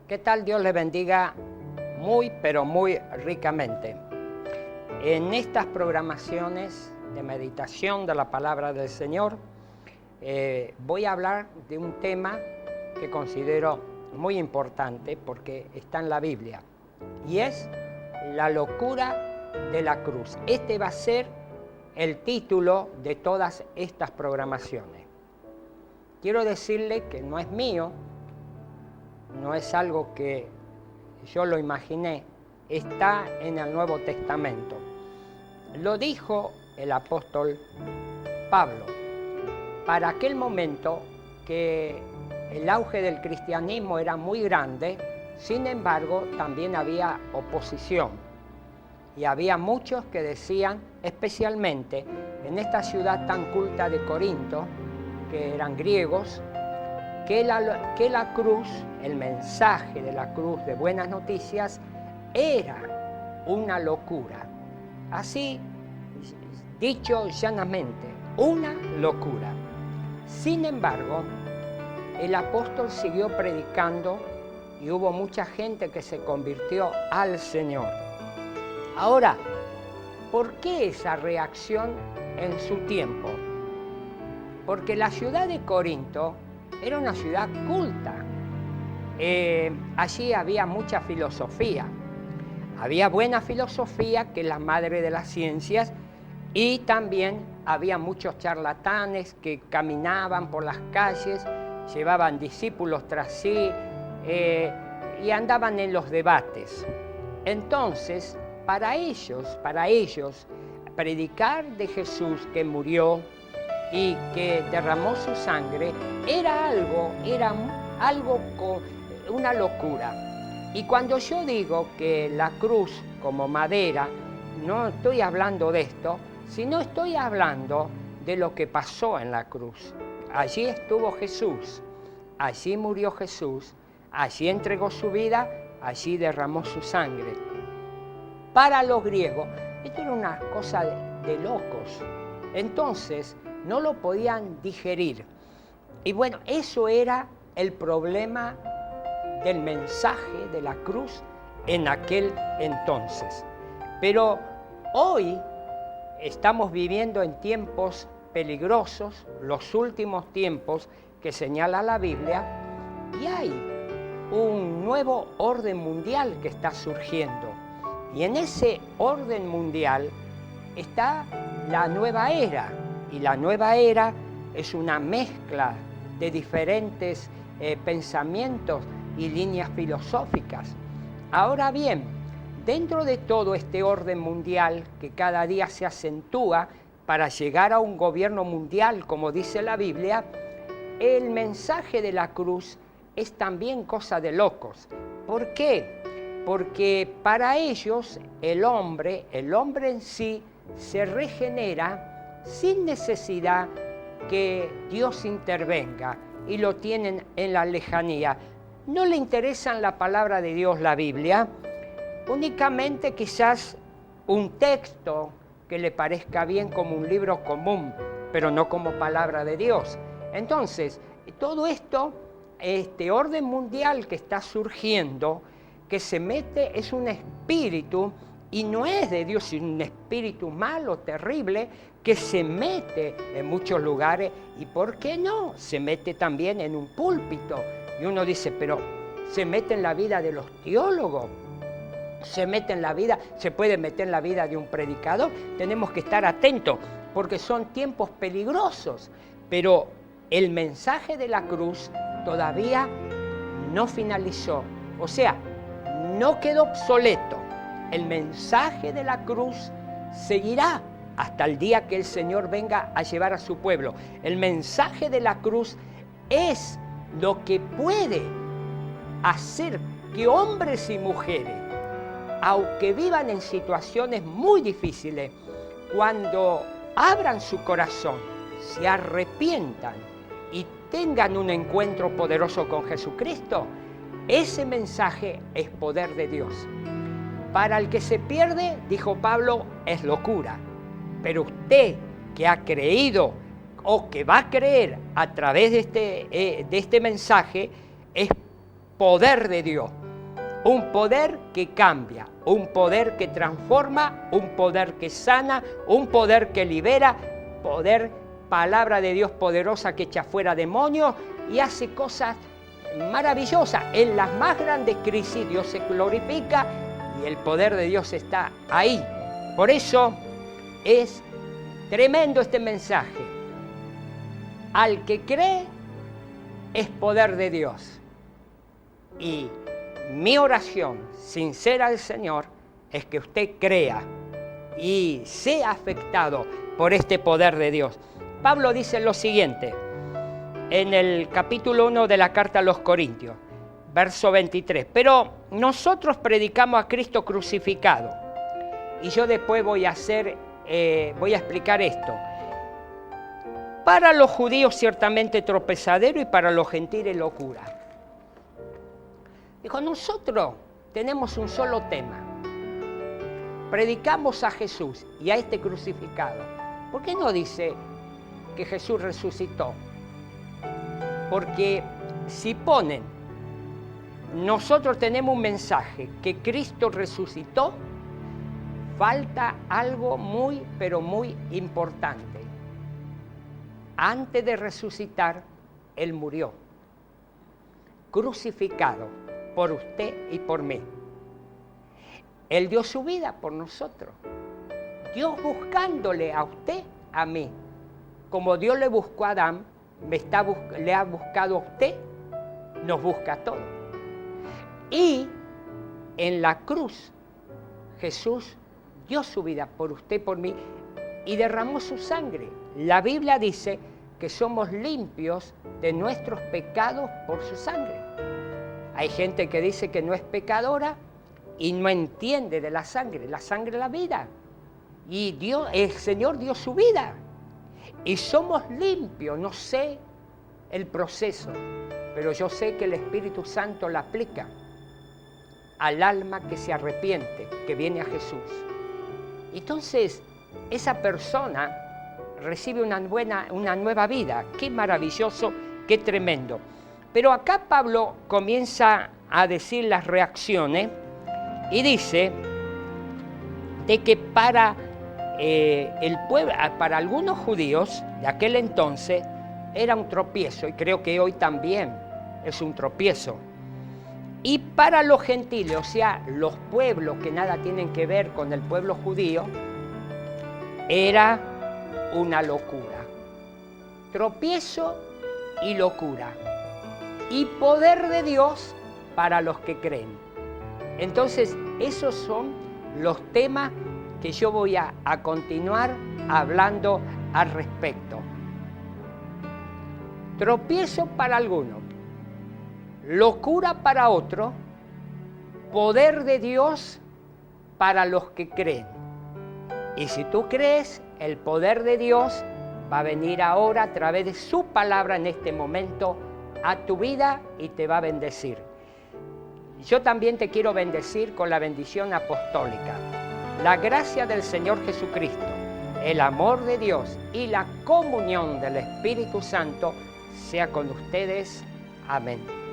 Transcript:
¿Qué tal? Dios les bendiga muy, pero muy ricamente. En estas programaciones de meditación de la palabra del Señor, voy a hablar de un tema que considero muy importante porque está en la Biblia, y es la locura de la cruz. Este va a ser el título de todas estas programaciones. Quiero decirle que no es mío, no es algo que yo lo imaginé, está en el Nuevo Testamento. Lo dijo el apóstol Pablo. Para aquel momento que el auge del cristianismo era muy grande, sin embargo, también había oposición. Y había muchos que decían, especialmente en esta ciudad tan culta de Corinto, que eran griegos, que la cruz, el mensaje de la cruz de buenas noticias, era una locura. Así, dicho llanamente, una locura. Sin embargo, el apóstol siguió predicando y hubo mucha gente que se convirtió al Señor. Ahora, ¿por qué esa reacción en su tiempo? Porque la ciudad de Corinto era una ciudad culta. Allí había mucha filosofía. Había buena filosofía, que es la madre de las ciencias, y también había muchos charlatanes que caminaban por las calles, llevaban discípulos tras sí y andaban en los debates. Entonces, para ellos, predicar de Jesús que murió y que derramó su sangre era una locura. Y cuando yo digo que la cruz como madera, no estoy hablando de esto, sino estoy hablando de lo que pasó en la cruz. Allí estuvo Jesús, allí murió Jesús, allí entregó su vida, allí derramó su sangre. Para los griegos, esto era una cosa de locos. Entonces, no lo podían digerir. Y bueno, eso era el problema del mensaje de la cruz en aquel entonces. Pero hoy estamos viviendo en tiempos peligrosos, los últimos tiempos que señala la Biblia, y hay un nuevo orden mundial que está surgiendo. Y en ese orden mundial está la nueva era. Y la nueva era es una mezcla de diferentes pensamientos y líneas filosóficas. Ahora bien, dentro de todo este orden mundial que cada día se acentúa para llegar a un gobierno mundial, como dice la Biblia, el mensaje de la cruz es también cosa de locos. ¿Por qué? Porque para ellos el hombre en sí se regenera sin necesidad que Dios intervenga, y lo tienen en la lejanía. No le interesan la palabra de Dios, la Biblia, únicamente quizás un texto que le parezca bien como un libro común, pero no como palabra de Dios. Entonces, todo esto, este orden mundial que está surgiendo, que se mete, es un espíritu, y no es de Dios, sino un espíritu malo, terrible, que se mete en muchos lugares. ¿Y por qué no? Se mete también en un púlpito. Y uno dice, pero se mete en la vida de los teólogos, se puede meter en la vida de un predicador. Tenemos que estar atentos, porque son tiempos peligrosos. Pero el mensaje de la cruz todavía no finalizó. O sea, no quedó obsoleto. El mensaje de la cruz seguirá hasta el día que el Señor venga a llevar a su pueblo. El mensaje de la cruz es lo que puede hacer que hombres y mujeres, aunque vivan en situaciones muy difíciles, cuando abran su corazón, se arrepientan y tengan un encuentro poderoso con Jesucristo, ese mensaje es poder de Dios. Para el que se pierde, dijo Pablo, es locura. Pero usted que ha creído o que va a creer a través de este mensaje, es poder de Dios. Un poder que cambia, un poder que transforma, un poder que sana, un poder que libera, poder, palabra de Dios poderosa que echa fuera demonios y hace cosas maravillosas. En las más grandes crisis Dios se glorifica y el poder de Dios está ahí. Por eso es tremendo este mensaje. Al que cree es poder de Dios. Y mi oración sincera al Señor es que usted crea y sea afectado por este poder de Dios. Pablo dice lo siguiente en el capítulo 1 de la carta a los Corintios, verso 23. Pero nosotros predicamos a Cristo crucificado. Y yo después voy a explicar esto. Para los judíos ciertamente tropezadero y para los gentiles locura. Dijo, nosotros tenemos un solo tema. Predicamos a Jesús y a este crucificado. ¿Por qué no dice que Jesús resucitó? Porque si ponen, nosotros tenemos un mensaje que Cristo resucitó, falta algo muy, pero muy importante. Antes de resucitar, Él murió, crucificado por usted y por mí. Él dio su vida por nosotros. Dios buscándole a usted, a mí. Como Dios le buscó a Adán, le ha buscado a usted, nos busca a todos. Y en la cruz, Jesús dio su vida por usted y por mí y derramó su sangre. La Biblia dice que somos limpios de nuestros pecados por su sangre. Hay gente que dice que no es pecadora y no entiende de la sangre es la vida. Y Dios, el Señor dio su vida. Y somos limpios, no sé el proceso, pero yo sé que el Espíritu Santo la aplica al alma que se arrepiente, que viene a Jesús. Entonces, esa persona recibe una nueva vida. Qué maravilloso, qué tremendo. Pero acá Pablo comienza a decir las reacciones y dice de que para el pueblo, para algunos judíos de aquel entonces era un tropiezo, y creo que hoy también es un tropiezo. Y para los gentiles, o sea, los pueblos que nada tienen que ver con el pueblo judío, era una locura. Tropiezo y locura. Y poder de Dios para los que creen. Entonces, esos son los temas que yo voy a continuar hablando al respecto. Tropiezo para algunos, locura para otros, poder de Dios para los que creen. Y si tú crees, el poder de Dios va a venir ahora a través de su palabra en este momento a tu vida y te va a bendecir. Yo también te quiero bendecir con la bendición apostólica. La gracia del Señor Jesucristo, el amor de Dios y la comunión del Espíritu Santo sea con ustedes. Amén.